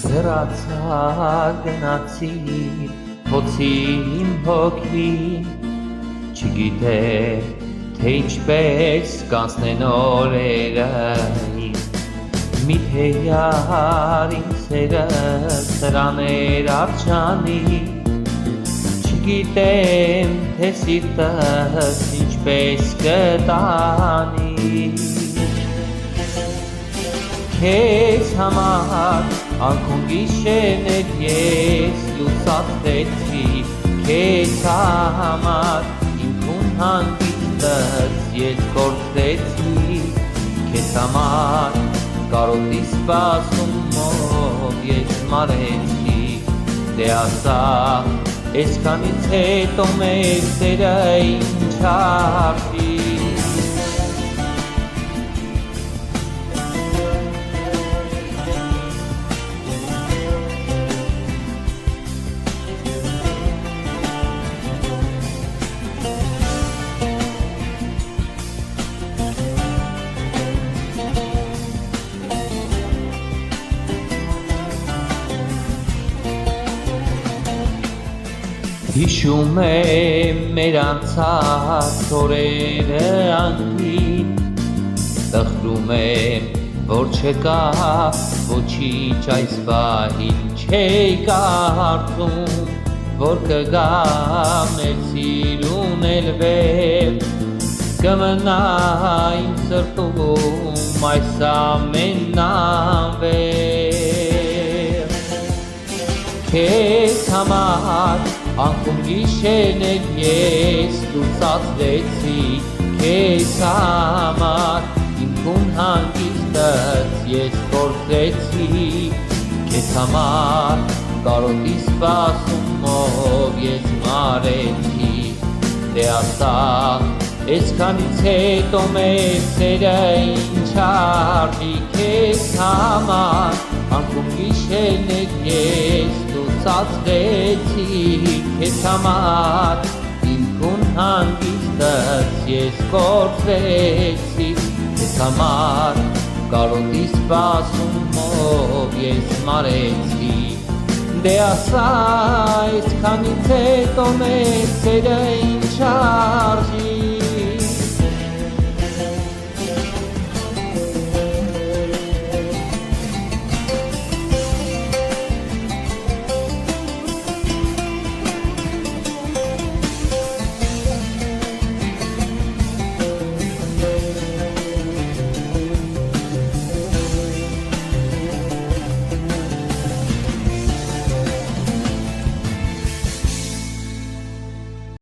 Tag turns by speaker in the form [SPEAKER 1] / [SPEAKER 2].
[SPEAKER 1] Հեռացար գնացի հոցի իմ հոգին չգիտե թե ինչպես կանցնեն օրերը միթե յար իմ սերը սրաներ արջանի չգիտեմ թե սիրտս ինչպես կտանի Քեզ համար անկում գիշերներ ես լուսացրեցի Քեզ համար իմ քուն հանգիստս ես կորցրեցի Քեզ համար կարոտի սպասումով ես մարեցի Դե ասա այսքանից հետո մեր սերը ինչ արժի Հիշում եմ մեր անցած օրերը անգին Տխրում եմ, որ չկա ոչինչ այս պահին Չէի կարծում, որ կգա մեր սիրուն էլ վեր Կմնա իմ սրտում այս ամենն անվեր Քեզ համար անկում գիշերներ ես լուսացրեցի Քեզ համար իմ քուն հանգիստս ես կորցրեցի Քեզ համար կարոտի սպասումով ես մարեցի Դե ասա այսքանից հետո մեր սերը ինչ արժի Քեզ համար անկում գիշերներ ես լուսացրեցի Քեզ համար իմ քուն հանգիստս ես կորցրեցի Քեզ համար կարոտի սպասումով ես մարեցի Դե ասա այսքանից հետո մեր սերը ինչ